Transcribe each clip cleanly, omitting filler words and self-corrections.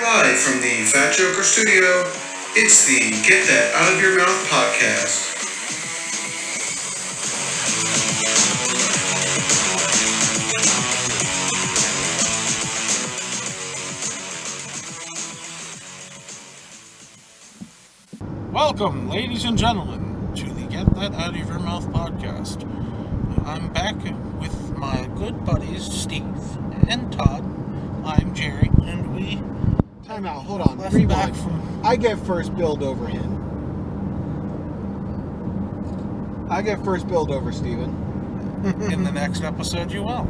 Live from the Fat Joker Studio, it's the Get That Out of Your Mouth podcast. Welcome, ladies and gentlemen, to the Get That Out of Your Mouth podcast. I'm back with my good buddies, Steve and Todd. I'm Jere, and we... Time out, hold on, rewind. I get first build over him. I get first build over Steven. In the next episode, you will.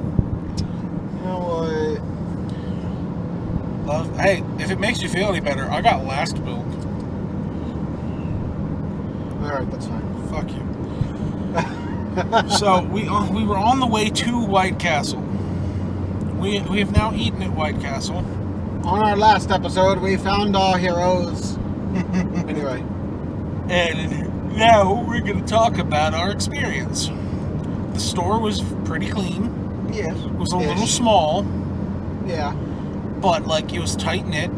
You know what? Hey, if it makes you feel any better, I got last build. Alright, that's fine. Fuck you. So, we were on the way to White Castle. We have now eaten at White Castle. On our last episode, we found our heroes. Anyway. And now we're going to talk about our experience. The store was pretty clean. Yes. It was a little small. Yeah. But, it was tight-knit.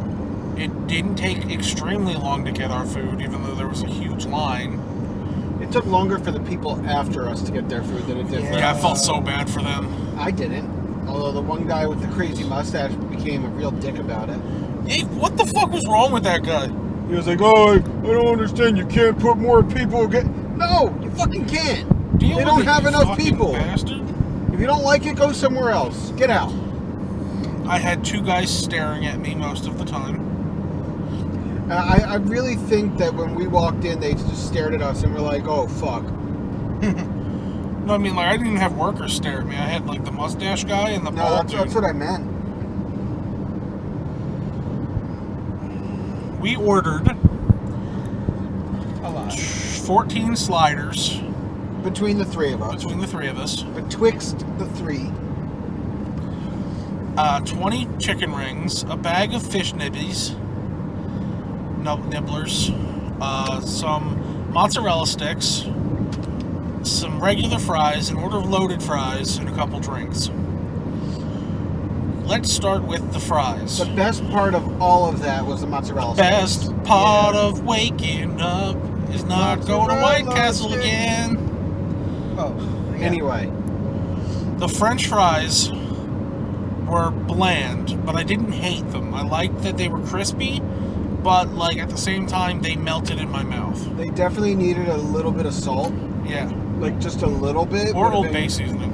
It didn't take extremely long to get our food, even though there was a huge line. It took longer for the people after us to get their food than it did for us. Yeah, I felt so bad for them. I didn't. Although the one guy with the crazy mustache became a real dick about it. Hey, what the fuck was wrong with that guy? He was like, "Oh, I don't understand. You can't put more people." No, you fucking can't. They don't have enough people. Bastard. If you don't like it, go somewhere else. Get out. I had two guys staring at me most of the time. I really think that when we walked in, they just stared at us and were like, "Oh, fuck." No, I mean, I didn't even have workers stare at me. I had, the mustache guy and the bald dude. That's what I meant. We ordered a lot. 14 sliders. Between the three of us. Betwixt the three. 20 chicken rings, a bag of fish nibblers, some mozzarella sticks, some regular fries, an order of loaded fries, and a couple drinks. Let's start with the fries. The best part of all of that was the mozzarella sticks. Best part of waking up is not going to White Castle again. Oh, yeah. Anyway. The French fries were bland, but I didn't hate them. I liked that they were crispy, but at the same time, they melted in my mouth. They definitely needed a little bit of salt. Yeah. Just a little bit. Or Old Bay seasoning.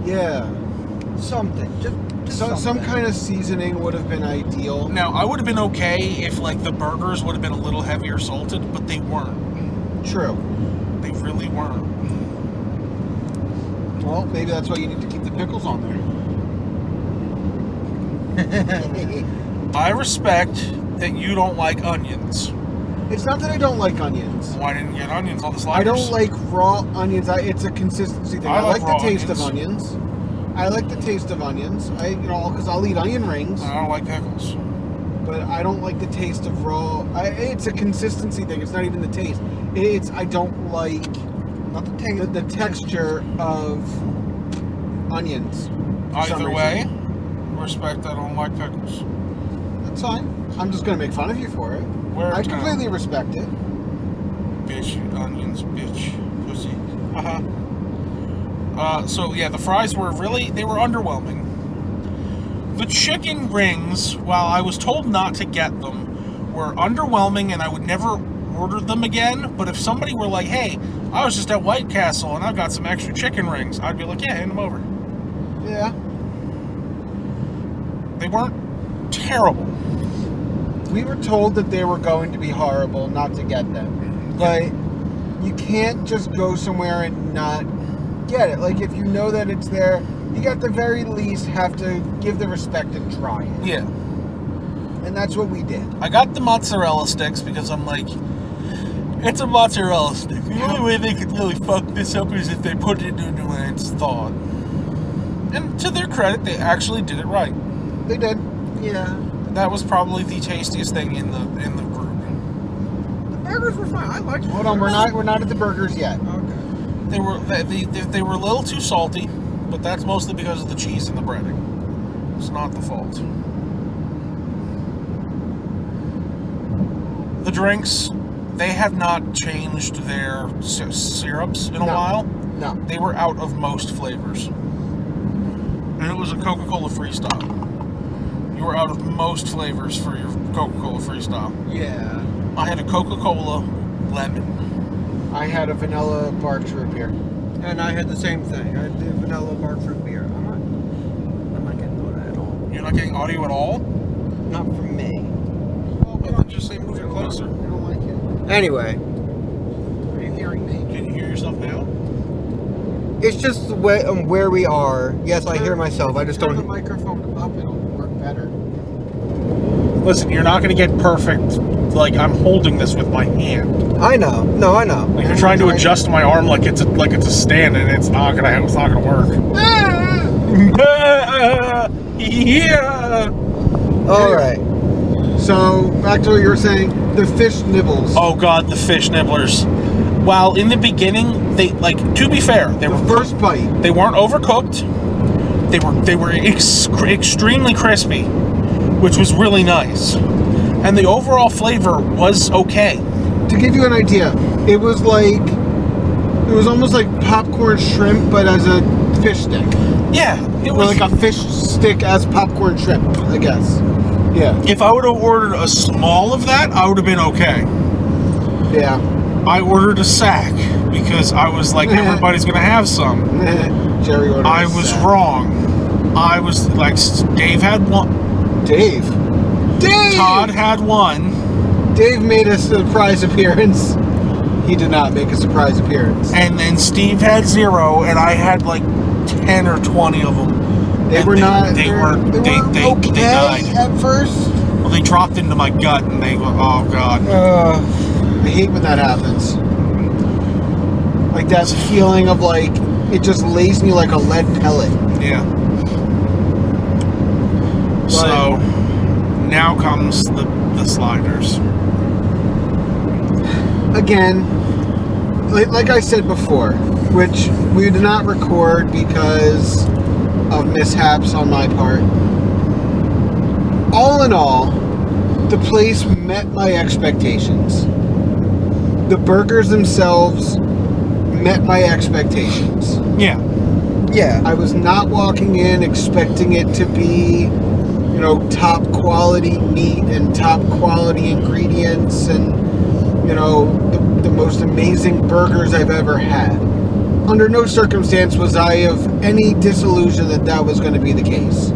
Yeah. Something. Just some kind of seasoning would have been ideal. Now, I would have been okay if, the burgers would have been a little heavier salted, but they weren't. True. They really weren't. Well, maybe that's why you need to keep the pickles on there. I respect that you don't like onions. It's not that I don't like onions. Why didn't you get onions on the sliders? I don't like raw onions. It's a consistency thing. I like the taste of onions. I like the taste of onions. Because I'll eat onion rings. I don't like pickles. But I don't like the taste of raw. It's a consistency thing. It's not even the taste. I don't like not the taste. The texture of onions. Either way, respect I don't like pickles. That's fine. I'm just going to make fun of you for it. I completely respect it. Bitch, onions, bitch, pussy. So yeah, the fries were they were underwhelming. The chicken rings, while I was told not to get them, were underwhelming and I would never order them again. But if somebody were like, "Hey, I was just at White Castle and I've got some extra chicken rings," I'd be like, "Yeah, hand them over." Yeah. They weren't terrible. We were told that they were going to be horrible not to get them. But you can't just go somewhere and not get it. If you know that it's there, you at the very least have to give the respect and try it. Yeah. And that's what we did. I got the mozzarella sticks because I'm like, it's a mozzarella stick. The only way they could really fuck this up is if they put it into when it's thawed. And to their credit, they actually did it right. They did. Yeah. That was probably the tastiest thing in the group. The burgers were fine. I liked them. Hold on, we're not at the burgers yet. Okay. They were a little too salty, but that's mostly because of the cheese and the breading. It's not the fault. drinks, they have not changed their syrups in a No. while. No. They were out of most flavors. And it was a Coca-Cola Freestyle. You were out of most flavors for your Coca-Cola Freestyle. Yeah. I had a Coca-Cola lemon. I had a vanilla Barks root beer. And I had the same thing. I had the vanilla bark fruit beer. I'm not getting all that at all. You're not getting audio at all? Not from me. Well, then just say move it closer. I don't like it. Anyway, Are you hearing me? Can you hear yourself now? it's just the way where we are. Yes, I hear myself. I just Turn the don't. microphone up, it'll work better. Listen, you're not going to get perfect. Like, I'm holding this with my hand. I know. No, I know. Like, you're trying to adjust my arm like it's a stand, and it's not gonna work. Yeah. All right. So, back to what you were saying, the fish nibbles. Oh God, the fish nibblers. While in the beginning, they to be fair, they The were first bite. they weren't overcooked. They were extremely crispy, which was really nice, and the overall flavor was okay. To give you an idea, it was almost like popcorn shrimp, but as a fish stick. Yeah, it Or was like a fish stick as popcorn shrimp, I guess. Yeah. If I would have ordered a small of that, I would have been okay. Yeah. I ordered a sack because I was like, everybody's gonna have some. Jerry ordered I a was sack. wrong. I was like, Dave had one. Dave! Todd had one. Dave made a surprise appearance. He did not make a surprise appearance. And then Steve had 0, and I had like 10 or 20 of them. They And were not. They were okay they died. at first. Well, they dropped into my gut, and they were, oh God. I hate when that happens. Like that feeling of like it just lays me like a lead pellet. Yeah. So now comes the sliders. Again, like I said before, which we did not record because of mishaps on my part. All in all, the place met my expectations. The burgers themselves met my expectations. Yeah. Yeah. I was not walking in expecting it to be, top quality meat and top quality ingredients and, the most amazing burgers I've ever had. Under no circumstance was I of any disillusion that was going to be the case.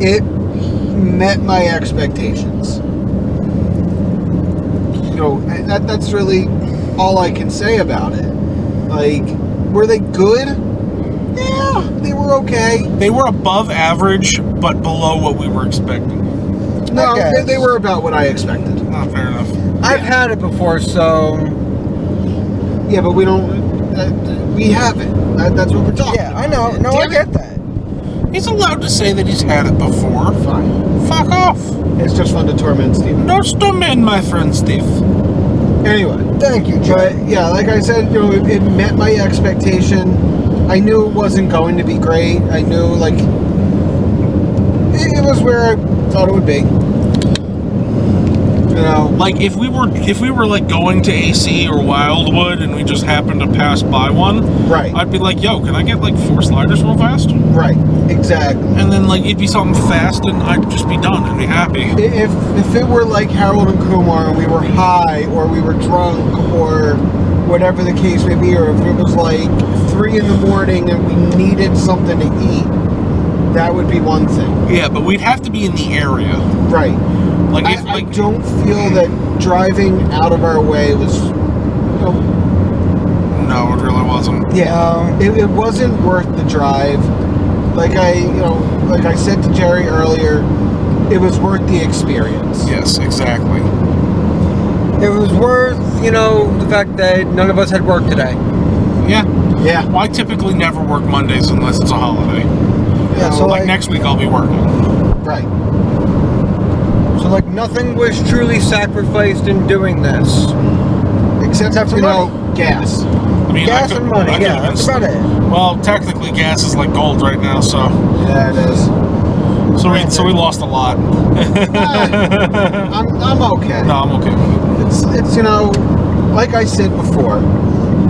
It met my expectations. That's really all I can say about it. Like, were they good? Yeah, they were okay. They were above average, but below what we were expecting. No, guess. they were about what I expected. Not fair enough. I've had it before, so Yeah, but we don't. We haven't. That's what we're talking yeah, about. I know. No, I Damn get it. that. He's allowed to say that he's had it before. Fine. Fuck off. It's just fun to torment Steven. Don't storm my friend Steve. Anyway. Thank you, Jere. But yeah, like I said, it met my expectation. I knew it wasn't going to be great. I knew it was where I thought it would be. Like if we were like going to AC or Wildwood and we just happened to pass by one, Right. I'd be like, yo, can I get like 4 sliders real fast? Right. Exactly. And then like it'd be something fast and I'd just be done and be happy. If it were like Harold and Kumar and we were high or we were drunk or whatever the case may be, or if it was like 3 in the morning and we needed something to eat, that would be one thing. Yeah, but we'd have to be in the area. Right. Like I don't feel that driving out of our way was, no, it really wasn't. yeah, it wasn't worth the drive. Like I said to Jerry earlier, it was worth the experience. Yes, exactly. It was worth, the fact that none of us had work today. Yeah. Yeah. Well, I typically never work Mondays unless it's a holiday. Yeah, so Like next week I'll be working. Right. So nothing was truly sacrificed in doing this. Except for gas. I mean, Gas and money, yeah, that's about it. Well, technically gas is like gold right now, so. Yeah, it is. So we lost a lot. I'm okay. No, I'm okay with it. It's like I said before,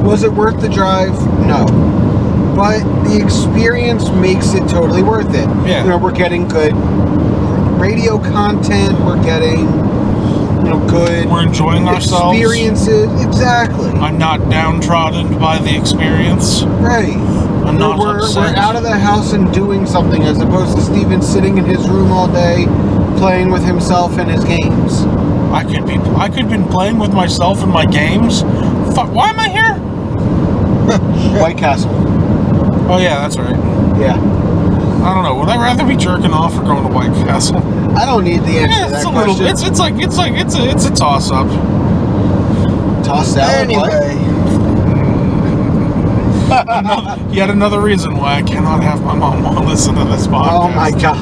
was it worth the drive? No. But the experience makes it totally worth it. Yeah. We're getting good radio content, we're getting good. We're enjoying ourselves. Experiences, exactly. I'm not downtrodden by the experience. Right. I'm not we're upset. out of the house and doing something, as opposed to Steven sitting in his room all day playing with himself and his games. I could been playing with myself and my games. Fuck, why am I here? White Castle. Oh yeah, that's right. Yeah. I don't know. Would I rather be jerking off or going to White Castle? I don't need the answer Yeah, to that it's a question. little. It's a toss up. Toss salad. Anyway. Yet another reason why I cannot have my mom listen to this podcast. Oh my god.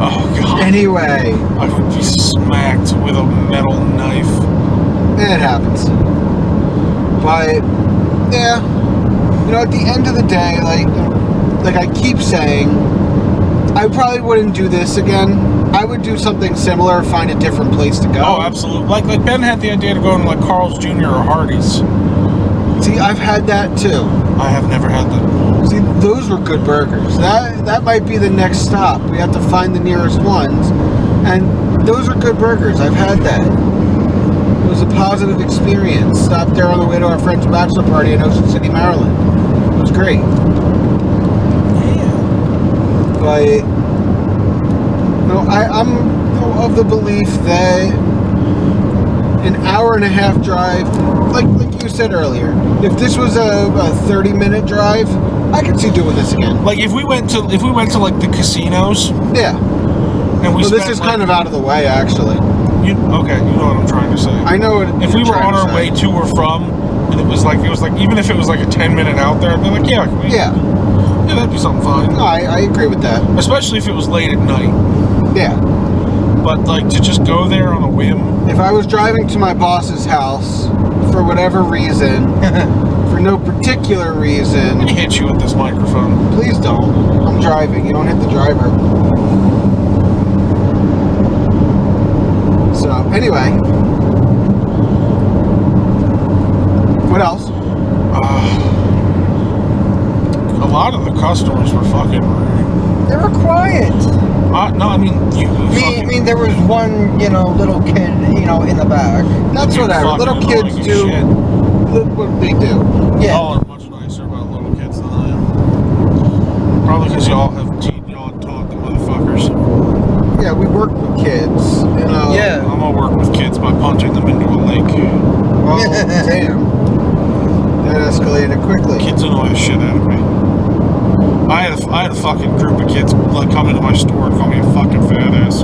Oh god. Anyway, I would be smacked with a metal knife. it happens. But yeah, at the end of the day, like I keep saying, I probably wouldn't do this again. I would do something similar, find a different place to go. Oh, absolutely. Like Ben had the idea to go to like Carl's Jr. or Hardee's. See, I've had that too. I have never had that. See, those were good burgers. That might be the next stop. We have to find the nearest ones. And those are good burgers. I've had that. It was a positive experience. Stopped there on the way to our friend's bachelor party in Ocean City, Maryland. It was great. But I'm of the belief that an hour and a half drive, like you said earlier, if this was a 30-minute drive, I could see doing this again. Like if we went to like the casinos. Yeah. And we Well, this spent, is like, kind of out of the way, actually. You know what I'm trying to say. I know it. If we were on our way to or from, and it was like even if it was like a 10-minute out there, I'd be like, yeah, that'd be something fine. No, I agree with that. Especially if it was late at night. Yeah. But like to just go there on a whim. If I was driving to my boss's house for whatever reason, for no particular I'm reason, gonna hit you with this microphone. please don't. I'm driving. You don't hit the driver. So, anyway. What else? A lot of the customers were fucking rude. They were quiet. No, I mean, I mean, there was one, little kid, in the back. That's whatever. Little kids do what they do. Yeah. Y'all are much nicer about little kids than I am. Probably because y'all have taught the motherfuckers. Yeah, we work with kids. Yeah. I'm gonna work with kids by punching them into a lake. Oh, damn. That escalated quickly. Kids annoy the shit out of me. I had a fucking group of kids like come into my store and call me a fucking fat ass.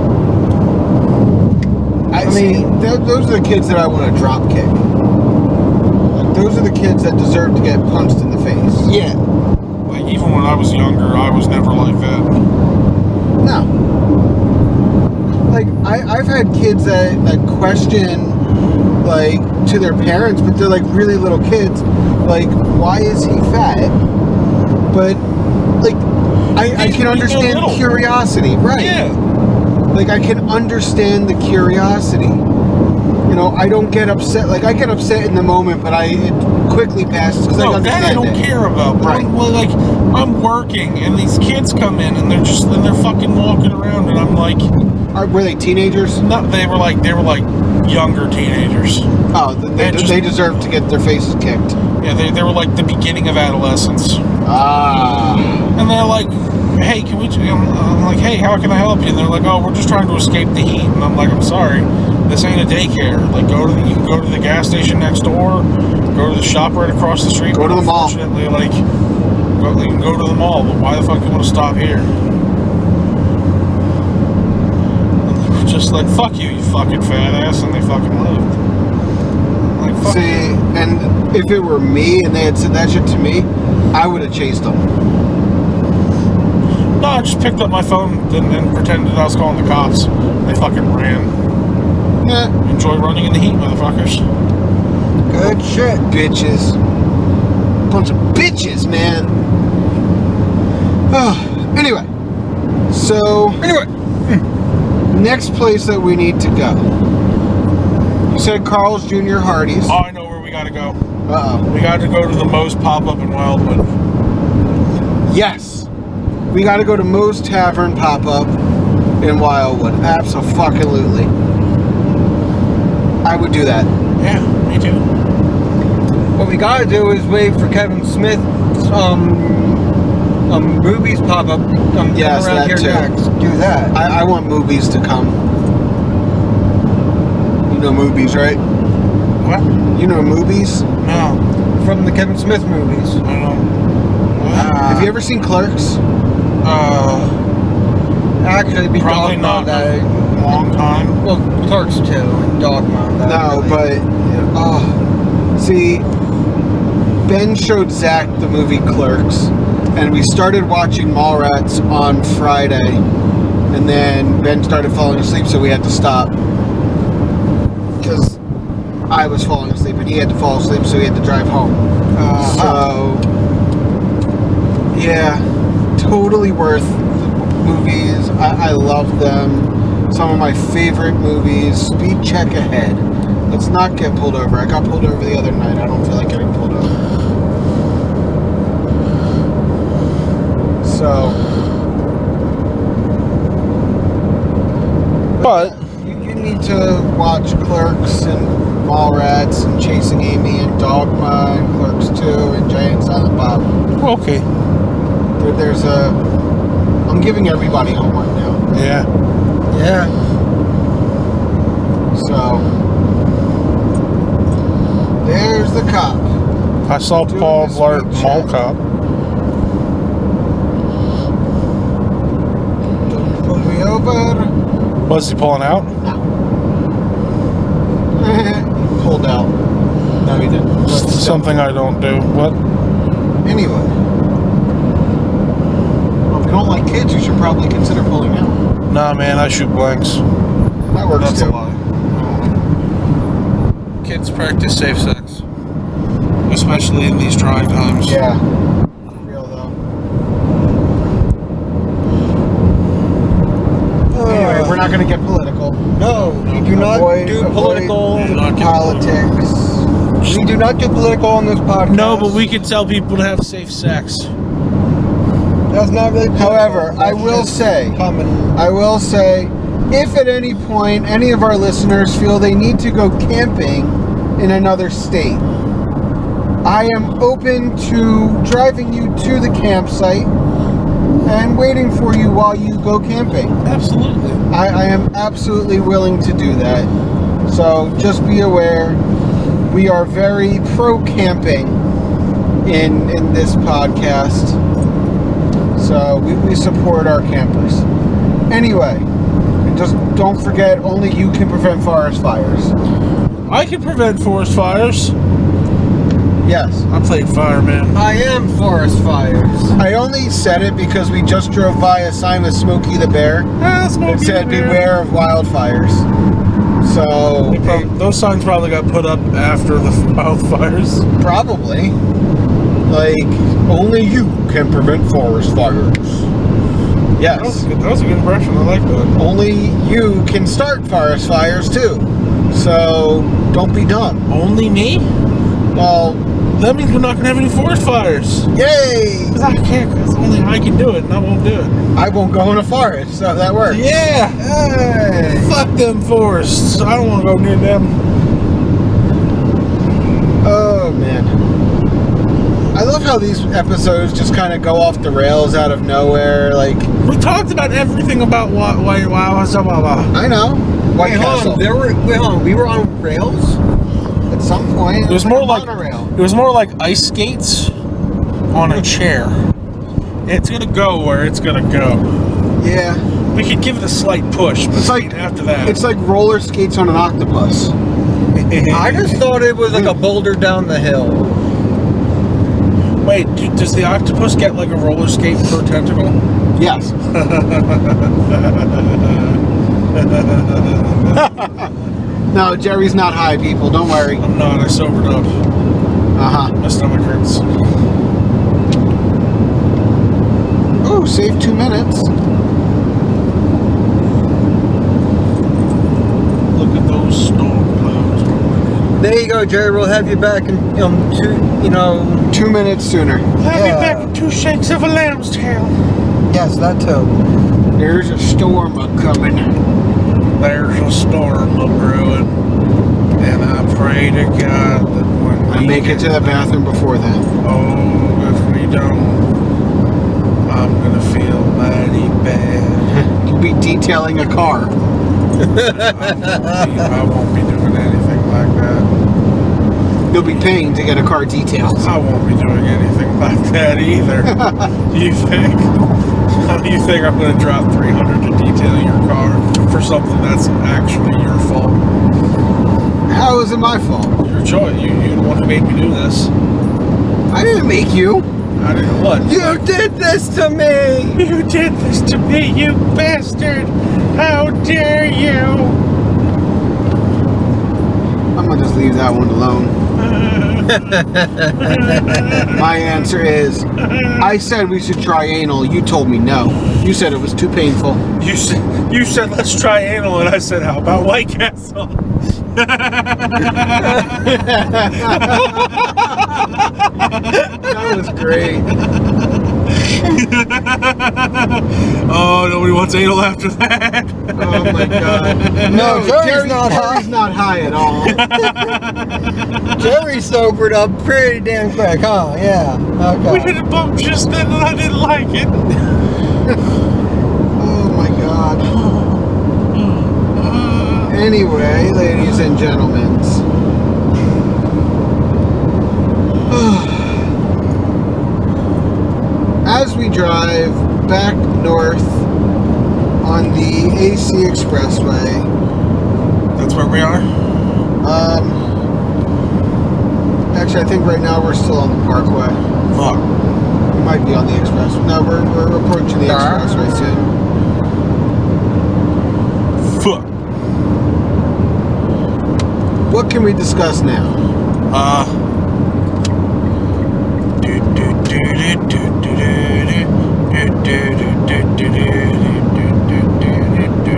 I mean, those are the kids that I want to drop kick. Like, those are the kids that deserve to get punched in the face. Yeah. Like even when I was younger, I was never like that. No. Like, I've had kids that question, like, to their parents, but they're like really little kids. Like, why is he fat? But, like, I can understand curiosity, right? Yeah. Like, I can understand the curiosity. I don't get upset. Like, I get upset in the moment, but it quickly passes because I understand that I don't it. care about. But Right. I'm working, and these kids come in, and they're fucking walking around, and I'm like, Were they teenagers? no, they were like younger teenagers. Oh, they deserve to get their faces kicked. Yeah, they were like the beginning of adolescence. Ah. And they're like, hey, can we... I'm like, hey, how can I help you? And they're like, oh, we're just trying to escape the heat. And I'm like, I'm sorry. This ain't a daycare. Like, you can go to the gas station next door, go to the shop right across the street. Go to the mall. Unfortunately, you can go to the mall, but why the fuck do you want to stop here? And they were just like, fuck you fucking fat ass, and they fucking left. Like, fuck See, you. and if it were me and they had said that shit to me, I would have chased them. No, I just picked up my phone and pretended I was calling the cops. They fucking ran. Nah. Enjoy running in the heat, motherfuckers. Good shit. Bitches. Bunch of bitches, man. Anyway, So, Anyway, next place that we need to go. You said Carl's Jr. Hardee's. Oh, I know where we gotta go. Uh-oh. We gotta go to the Moe's Pop-Up in Wildwood. Yes. We got to go to Moe's Tavern Pop-Up in Wildwood. Abso-fucking-lutely. I would do that. Yeah, me too. what we gotta do is wait for Kevin Smith's movies pop up. Yes, around that here too. next. Do that. I want movies to come. You know movies, right? What? You know movies? No. From the Kevin Smith movies. I don't know. Have you ever seen Clerks? Actually, be Probably Dogma not. that. Long time. Well, Clerks 2 and Dogma. That No, really- but see, Ben showed Zach the movie Clerks, and we started watching Mallrats on Friday, and then Ben started falling asleep, so we had to stop because I was falling asleep, and he had to fall asleep, so he had to drive home. So, yeah, totally worth the movies. I love them. Some of my favorite movies. Speed check ahead. Let's not get pulled over. I got pulled over the other night. I don't feel like getting pulled over. So, But you need to watch Clerks and Mallrats and Chasing Amy and Dogma and Clerks 2 and Jay and Silent Bob. okay. There's a... I'm giving everybody homework now. Yeah. Yeah. So, there's the cop. I saw Doing Paul this Blart week, Mall check. Cop. Don't pull me over. Was he pulling out? Pulled out. No, he didn't. But still. Something I don't do. What? Anyway. Well, if you don't like kids, you should probably consider pulling out. Nah, man, I shoot blanks. That works That's too. a lie. Kids practice safe sex. Especially in these trying times. Yeah. Real though. Anyway, we're not going to get political. No, we do not do political. Do not get Politics. We do not do political on this podcast. No, but we can tell people to have safe sex. That's not really. Political. However, I That's will just say, common. if at any point any of our listeners feel they need to go camping in another state, I am open to driving you to the campsite and waiting for you while you go camping. Absolutely. I am absolutely willing to do that. So just be aware, we are very pro camping in this podcast. So we support our campers. Anyway, and just don't forget, only you can prevent forest fires. I can prevent forest fires. Yes. I played fireman. I am forest fires. I only said it because we just drove by a sign with Smokey the Bear that said beware of wildfires. So, Those signs probably got put up after the wildfires. probably. Like, only you can prevent forest fires. That was Yes. a good impression. I like that. Only you can start forest fires too. So, don't be dumb. Only me? Well, That means we're not gonna have any forest fires. yay! Cause I can't. Cause only I can do it, and I won't do it. I won't go in a forest, so that works. Yeah. Hey. Fuck them forests. I don't want to go near them. Oh, man. I love how these episodes just kind of go off the rails out of nowhere. Like, We talked about everything about wow. I know. White Wait, hold Castle. on. Wait, hold on. We were on rails? At some point, It was like more a like monorail. it was more like ice skates on a chair. It's gonna go where it's gonna go. Yeah. We could give it a slight push, but It's like after that, It's like roller skates on an octopus. I just thought it was like a boulder down the hill. Wait, does the octopus get like a roller skate per tentacle? Yes. No, Jerry's not high, people. Don't worry. I'm not. I sobered up. Uh-huh. My stomach hurts. Ooh, save 2 minutes. storm clouds rolling in. There you go, Jerry. We'll have you back in 2 minutes sooner. I'll be Yeah. back in 2 shakes of a lamb's tail. Yes, that too. There's a storm a-coming. There's a storm a brewing, and I pray to God that when I we make it get to the bathroom before then. Oh, if we don't, I'm gonna feel mighty bad. You'll be detailing a car. I won't be doing anything like that. You'll be paying to get a car detailed. I won't be doing anything like that either. You think? How do you think I'm gonna drop $300 to detail your car for something that's actually your fault? How is it my fault? Your choice. You're the one who made me do this. I didn't make you. I didn't what? You did this to me! You did this to me, you bastard! How dare you! I'm gonna just leave that one alone. My answer is, I said we should try anal. You told me no. You said it was too painful. You said let's try anal, and I said how about White Castle? That was great. Oh, nobody wants anal after that. Oh my god. No, Jerry's not high. Jerry's not high at all. Jerry sobered up pretty damn quick, huh? Yeah. We Okay. hit a bump just then, and I didn't like it. Oh my god. Anyway, ladies and gentlemen. As we drive back north on the AC Expressway, That's where we are. actually I think right now we're still on the Parkway. Fuck. We might be on the Expressway. No, we're approaching the Expressway soon. Fuck. What can we discuss now?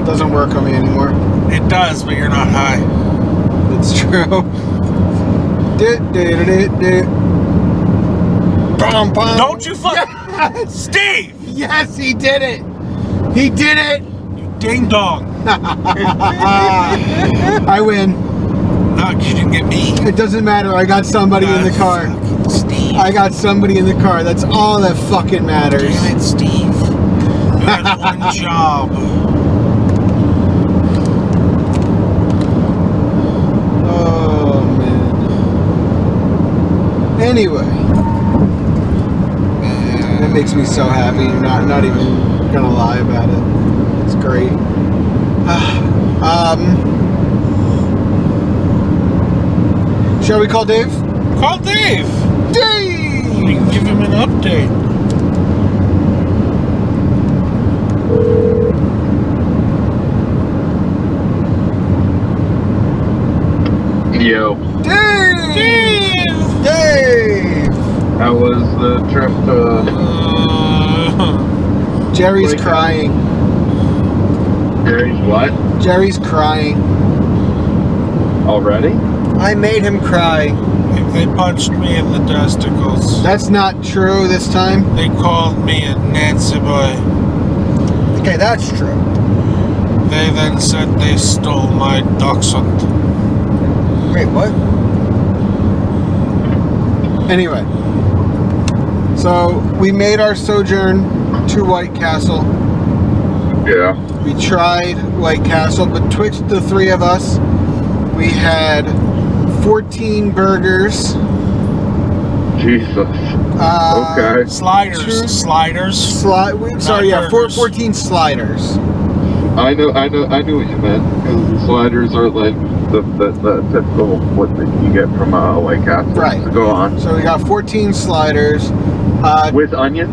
Doesn't work on me anymore. It does, but you're not high. It's true. Don't you fuck, Steve! Yes, he did it. He did it. You ding dong. I win. No, you didn't get me. It doesn't matter. I got somebody in the car. Steve. I got somebody in the car. That's all that fucking matters. Damn it, Steve. You had one job. Oh man. Anyway, it makes me so happy. Not even gonna lie about it. It's great. Shall we call Dave? Call Dave. Dave! We can give him an update. Yo, Dave! Dave! how was the trip to... Jerry's Wake up. crying. Gary's what? Jerry's crying. Already? I made him cry. They punched me in the testicles. That's not true this time. They called me a Nancy boy. Okay, that's true. They then said they stole my dachshund. Wait, what? Anyway, so we made our sojourn to White Castle. Yeah. We tried White Castle, but twixt the three of us, we had 14 burgers. Jesus. Okay. Sliders. Sliders. 14 sliders. I knew what you meant. Because sliders are like the typical what you get from a White Castle. Right. So go on. So we got 14 sliders. With onion?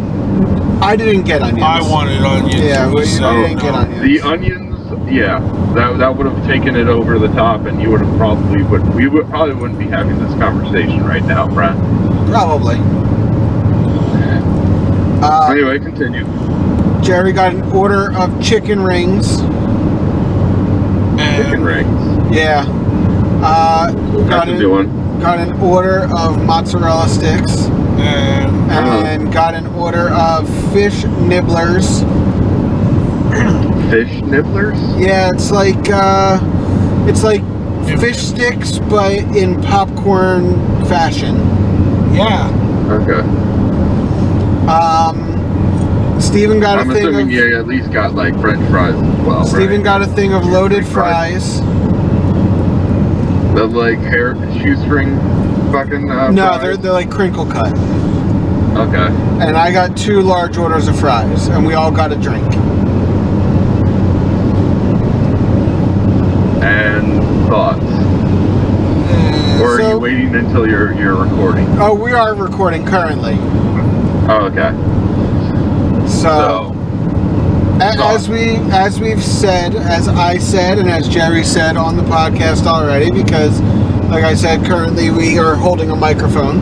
I didn't get onions. I wanted onions. Yeah, we So, didn't get onions. The onions, yeah. That would have taken it over the top, and you would have probably wouldn't be having this conversation right now, Brent. Probably. Anyway, continue. Jerry got an order of chicken rings. Chicken rings. Yeah. That's a good one. Got an order of mozzarella sticks. And got an order of fish nibblers. Fish nibblers? Yeah, it's like fish sticks, but in popcorn fashion. Yeah. Okay. Steven got I'm a thing assuming of. you at least got like French fries as well. Steven right? got a thing of loaded fries. The like hair shoestring fucking. No, fries? they're like crinkle cut. Okay. And I got 2 large orders of fries, and we all got a drink. And thoughts? Or are So- you waiting until you're recording? Oh, we are recording currently. Oh, okay. So, as we've said, as I said, and as Jerry said on the podcast already, because, like I said, currently we are holding a microphone.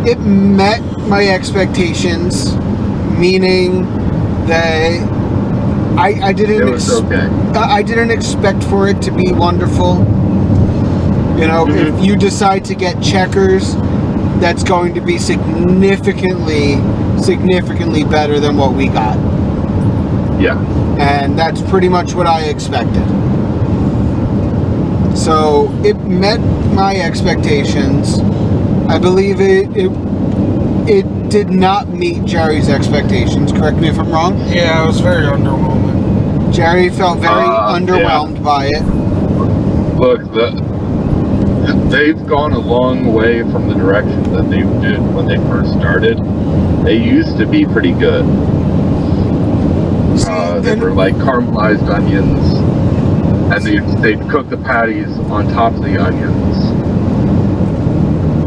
It met my expectations, meaning that I didn't. It was okay. I didn't expect for it to be wonderful. You know, if you decide to get Checkers, that's going to be significantly better than what we got. Yeah. And that's pretty much what I expected. So it met my expectations. I believe it did not meet Jerry's expectations. Correct me if I'm wrong. Yeah, it was very underwhelming. Jerry felt very underwhelmed by it. Look, they've gone a long way from the direction that they did when they first started. They used to be pretty good. They were like caramelized onions, and they'd cook the patties on top of the onions.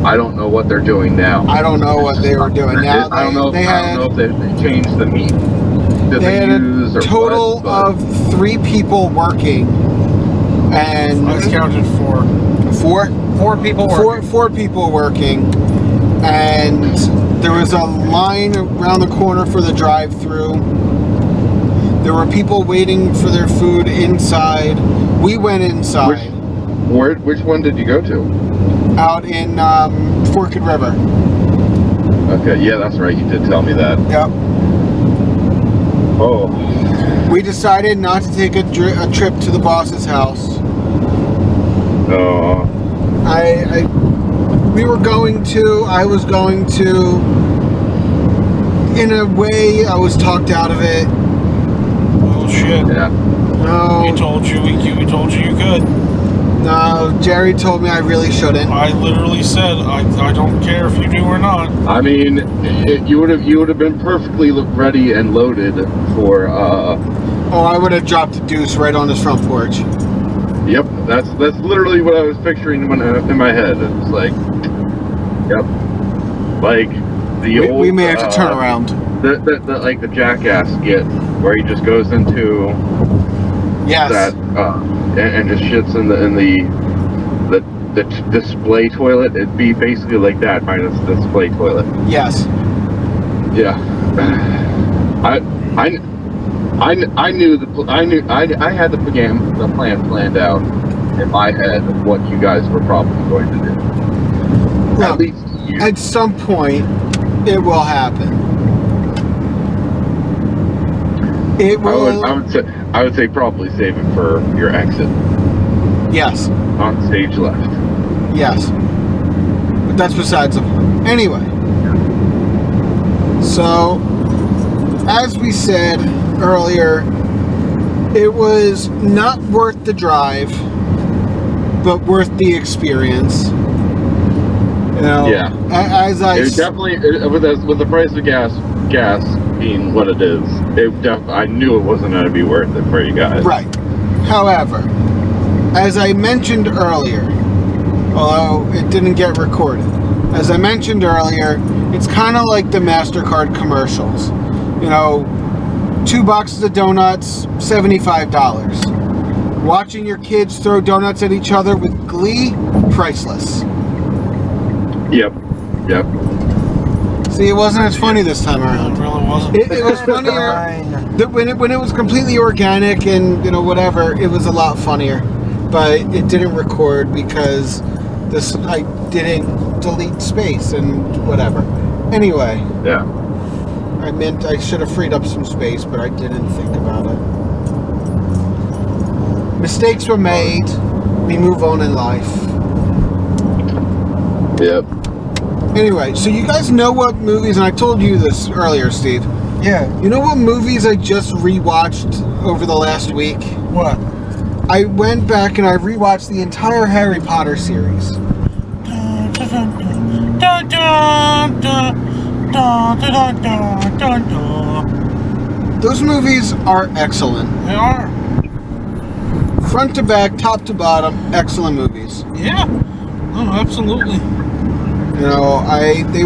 I don't know what they're doing now. I don't know what they were doing now. I don't know if they changed the meat that They had use a or total what, but of 3 people working, and I counted 4. 4? 4 people working. 4 people working, and there was a line around the corner for the drive-through. There were people waiting for their food inside. We went inside. Which one did you go to? Out in Forked River. Okay, yeah, that's right. You did tell me that. Yep. Oh. We decided not to take a trip to the boss's house. No. We were going to. I was going to. In a way, I was talked out of it. Oh shit! Yeah. No. We told you. We told you could. No, Jerry told me I really shouldn't. I literally said I don't care if you do or not. I mean, you would have been perfectly ready and loaded for. Oh, I would have dropped a deuce right on his front porch. Yep, that's literally what I was picturing in my head. It was like, yep, like the old. We may have to turn around. The like the Jackass skit where he just goes into Yes. that and just shits in the display toilet. It'd be basically like that minus the display toilet. Yes. Yeah. I had the plan planned out in my head of what you guys were probably going to do. Look, at least you. at some point, it will happen. It will. I would say probably save it for your exit Yes. on stage left. Yes. But that's besides the point. Anyway. So, as we said earlier, it was not worth the drive, but worth the experience. You know, Yeah. As I It definitely with the price of gas being what it is, I knew it wasn't going to be worth it for you guys. Right. However, as I mentioned earlier, although it didn't get recorded, as I mentioned earlier, it's kind of like the MasterCard commercials. You know, 2 boxes of donuts, $75. Watching your kids throw donuts at each other with glee, priceless. Yep. See, it wasn't as funny this time It around. really wasn't. It was funnier Fine. when it was completely organic and whatever. It was a lot funnier, but it didn't record because I didn't delete space and whatever. Anyway, Yeah. I meant I should have freed up some space, but I didn't think about it. Mistakes were made. We move on in life. Yep. Anyway, so you guys know what movies, and I told you this earlier, Steve. Yeah. You know what movies I just rewatched over the last week? What? I went back and I rewatched the entire Harry Potter series. Dun, dun, dun, dun, dun, dun, dun, dun, dun, dun. Those movies are excellent. They are. Front to back, top to bottom, excellent movies. Yeah. Oh, absolutely. You know, they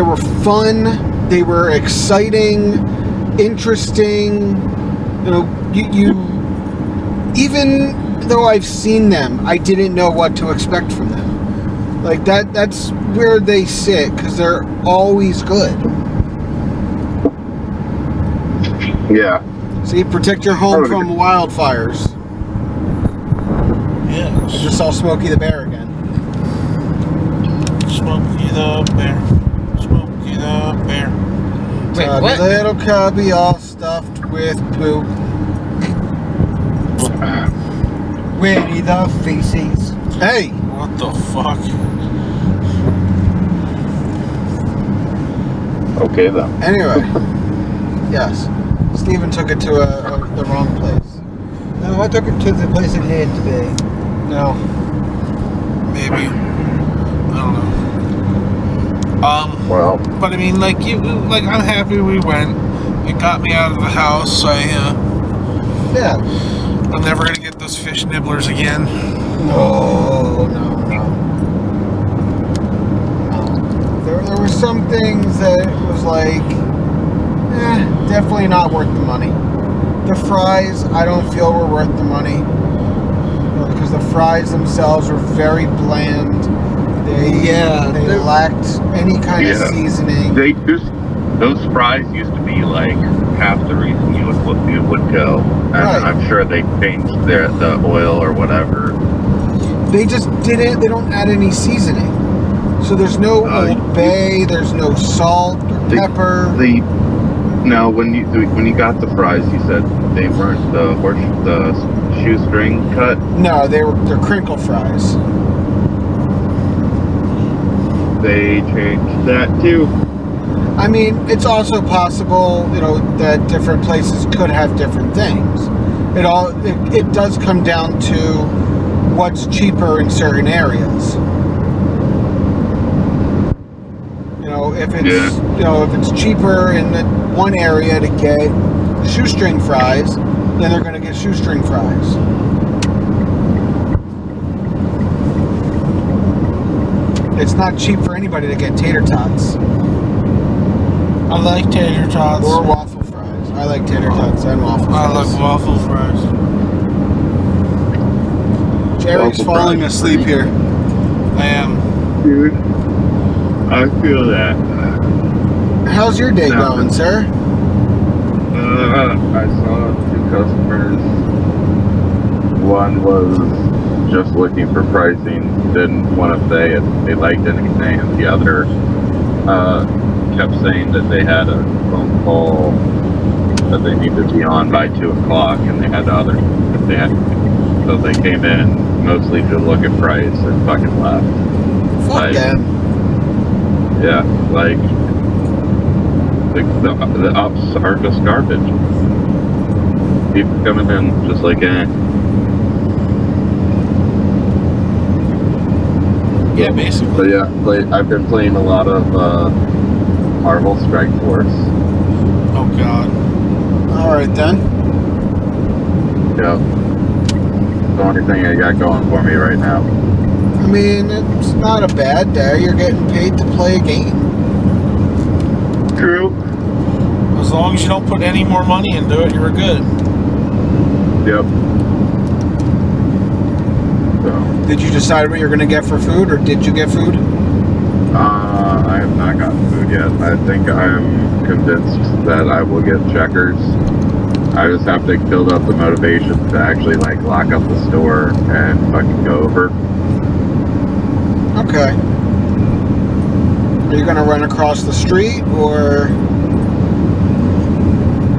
were fun, they were exciting, interesting. You know, you even though I've seen them, I didn't know what to expect from them. Like that's where they sit, because they're always good. Yeah. See, protect your home from wildfires. I Yes. just saw Smokey the Bear again. Smokey the Bear. Smokey the Bear. Wait, Tubby what? little cubby all stuffed with poop. Winnie the feces. Hey, What the fuck? Okay then. anyway. Yes. Steven took it to the wrong place. No, I took it to the place it had to be. No. Maybe. I don't know. Well, But I mean, like I'm happy we went. It got me out of the house. Yeah. I'm never gonna get those fish nibblers again. No. There were some things that was like, definitely not worth the money. The fries, I don't feel were worth the money. Because the fries themselves were very bland. They lacked any kind of Yeah. seasoning. those fries used to be like half the reason you would go, and Right. I'm sure they changed the oil or whatever. They just didn't. They don't add any seasoning. So there's no Old Bay. There's no salt or pepper. No, when you got the fries, you said they weren't the shoestring cut. No, they're crinkle fries. They changed that too. I mean, it's also possible, that different places could have different things. It does come down to what's cheaper in certain areas. If it's cheaper in one area to get shoestring fries, then they're going to get shoestring fries. It's not cheap for anybody to get tater tots I like tater tots. or waffle fries. I like tater tots and waffle I fries. like waffle fries. Jerry's Waffle falling fries. asleep here. I am. Dude, I feel that. How's your day No. going, sir? I saw 2 customers. One was just looking for pricing, didn't want to say if they liked anything, and the other kept saying that they had a phone call that they needed to be on by 2 o'clock, and they had so they came in mostly to look at price and fucking left. Fuck Like, them. Yeah, like the ups are just garbage. People coming in just like, Yeah, basically. But yeah, I've been playing a lot of Marvel Strike Force. Oh god. Alright then. Yeah, the only thing I got going for me right now. I mean, it's not a bad day. You're getting paid to play a game. True. As long as you don't put any more money into it, you're good. Yep. So, Did you decide what you're going to get for food, or did you get food? I have not gotten food yet. I think I'm convinced that I will get Checkers. I just have to build up the motivation to actually like lock up the store and fucking go over. Okay. Are you gonna run across the street or are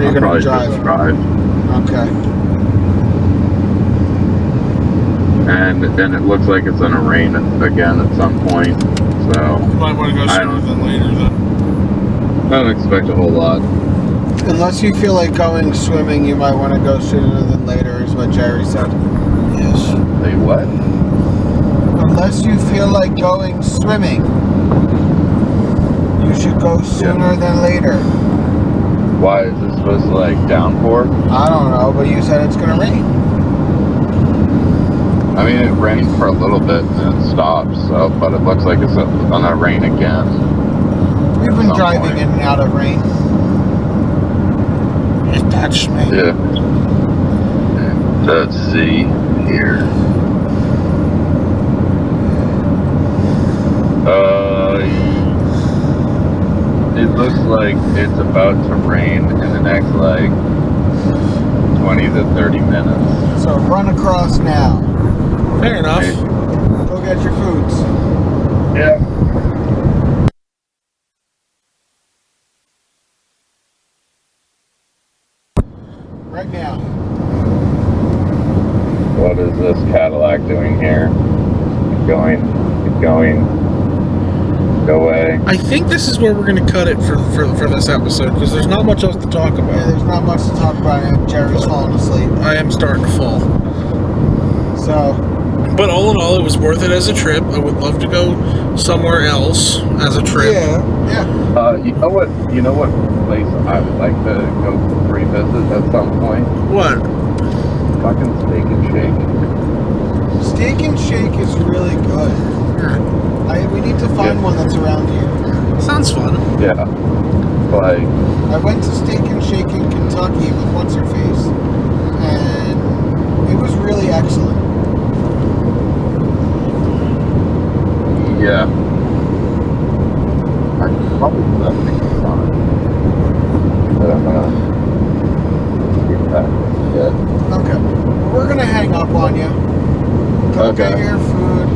you I'll gonna probably drive? just drive. Okay. And it looks like it's gonna rain again at some point. So You might want to go I sooner don't- than later then. I don't expect a whole lot. Unless you feel like going swimming, you might want to go sooner than later, is what Jerry said. Yes. Say what? Unless you feel like going swimming, you should go sooner than later. Why is this supposed to like downpour? I don't know, but you said it's gonna rain. I mean, it rained for a little bit and then it stopped. So, but it looks like it's gonna rain again. We've At been some driving point. in and out of rain. It touched me. Yeah. Let's see here. It looks like it's about to rain in the next like 20 to 30 minutes. So run across now. Fair enough. Go get your foods. Yeah. Right now. What is this Cadillac doing here? Keep going. Keep going. Go away. I think this is where we're going to cut it for this episode because there's not much else to talk Yeah, about. there's not much to talk about. Jerry's falling asleep. I am starting to fall. So, But all in all, it was worth it as a trip. I would love to go somewhere else as a trip. yeah. You know what place I would like to go revisit at some point? What? Fucking Steak and Shake. Steak and Shake is really good. We need to find Yeah. one that's around here. Sounds fun. Yeah. Like, I went to Steak and Shake in Kentucky with What's Her Face, and it was really excellent. yeah. I could probably do that next time. But I'm gonna get back yet. Okay. Well, we're gonna hang up on you. Go get Okay. your food,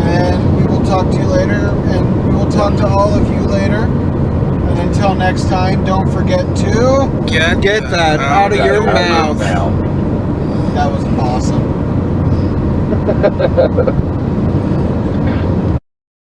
and we will talk to you later, and we will talk to all of you later. And until next time, don't forget to... Get that out of your mouth. That was awesome.